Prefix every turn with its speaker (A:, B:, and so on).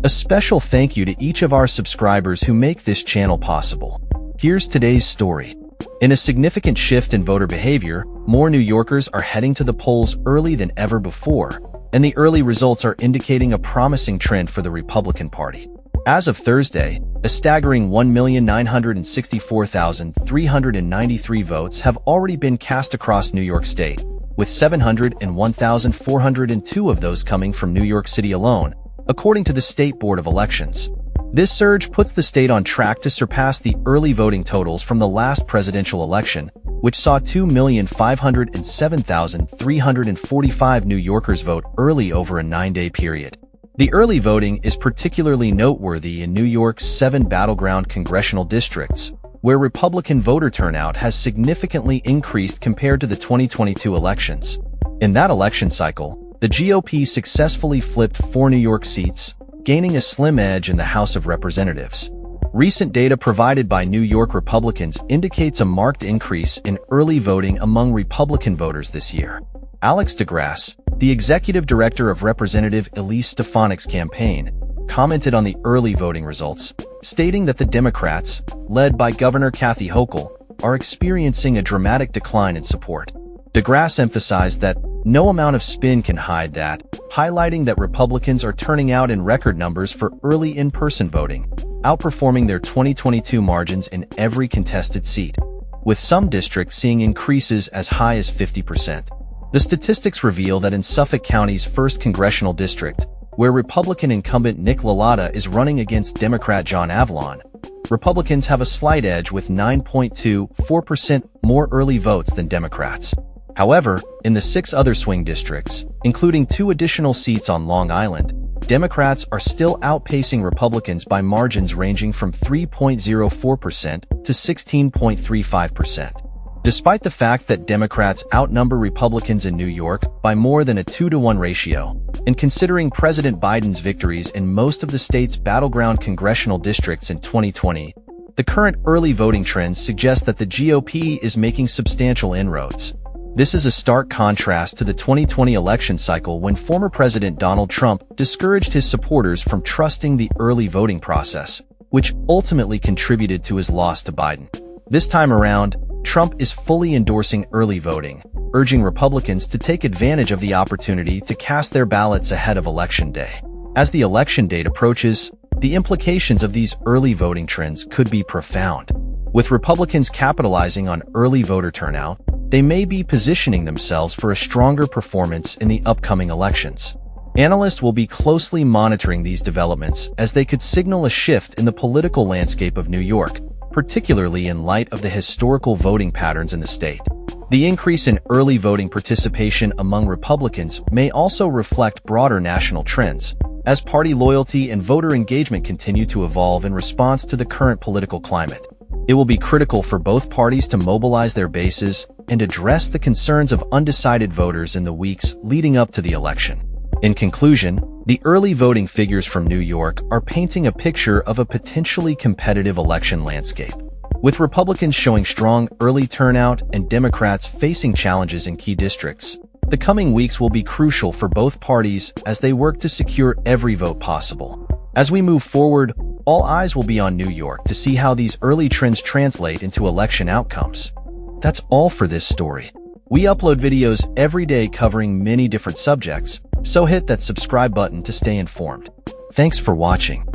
A: A special thank you to each of our subscribers who make this channel possible. Here's today's story. In a significant shift in voter behavior, more New Yorkers are heading to the polls early than ever before, and the early results are indicating a promising trend for the Republican Party. As of Thursday, a staggering 1,964,393 votes have already been cast across New York State, with 701,402 of those coming from New York City alone, according to the State Board of Elections. This surge puts the state on track to surpass the early voting totals from the last presidential election, which saw 2,507,345 New Yorkers vote early over a 9-day period. The early voting is particularly noteworthy in New York's 7 battleground congressional districts, where Republican voter turnout has significantly increased compared to the 2022 elections. In that election cycle, the GOP successfully flipped 4 New York seats, gaining a slim edge in the House of Representatives. Recent data provided by New York Republicans indicates a marked increase in early voting among Republican voters this year. Alex DeGrasse, the executive director of Representative Elise Stefanik's campaign, commented on the early voting results, stating that the Democrats, led by Governor Kathy Hochul, are experiencing a dramatic decline in support. DeGrasse emphasized that no amount of spin can hide that, highlighting that Republicans are turning out in record numbers for early in-person voting, outperforming their 2022 margins in every contested seat, with some districts seeing increases as high as 50%. The statistics reveal that in Suffolk County's 1st Congressional District, where Republican incumbent Nick LaLotta is running against Democrat John Avlon, Republicans have a slight edge with 9.24% more early votes than Democrats. However, in the 6 other swing districts, including 2 additional seats on Long Island, Democrats are still outpacing Republicans by margins ranging from 3.04% to 16.35%. Despite the fact that Democrats outnumber Republicans in New York by more than a 2-to-1 ratio, and considering President Biden's victories in most of the state's battleground congressional districts in 2020, the current early voting trends suggest that the GOP is making substantial inroads. This is a stark contrast to the 2020 election cycle when former President Donald Trump discouraged his supporters from trusting the early voting process, which ultimately contributed to his loss to Biden. This time around, Trump is fully endorsing early voting, urging Republicans to take advantage of the opportunity to cast their ballots ahead of Election Day. As the election date approaches, the implications of these early voting trends could be profound. With Republicans capitalizing on early voter turnout, they may be positioning themselves for a stronger performance in the upcoming elections. Analysts will be closely monitoring these developments as they could signal a shift in the political landscape of New York, particularly in light of the historical voting patterns in the state. The increase in early voting participation among Republicans may also reflect broader national trends, as party loyalty and voter engagement continue to evolve in response to the current political climate. It will be critical for both parties to mobilize their bases and address the concerns of undecided voters in the weeks leading up to the election. In conclusion, the early voting figures from New York are painting a picture of a potentially competitive election landscape. With Republicans showing strong early turnout and Democrats facing challenges in key districts, the coming weeks will be crucial for both parties as they work to secure every vote possible. As we move forward, all eyes will be on New York to see how these early trends translate into election outcomes. That's all for this story. We upload videos every day covering many different subjects, so hit that subscribe button to stay informed. Thanks for watching.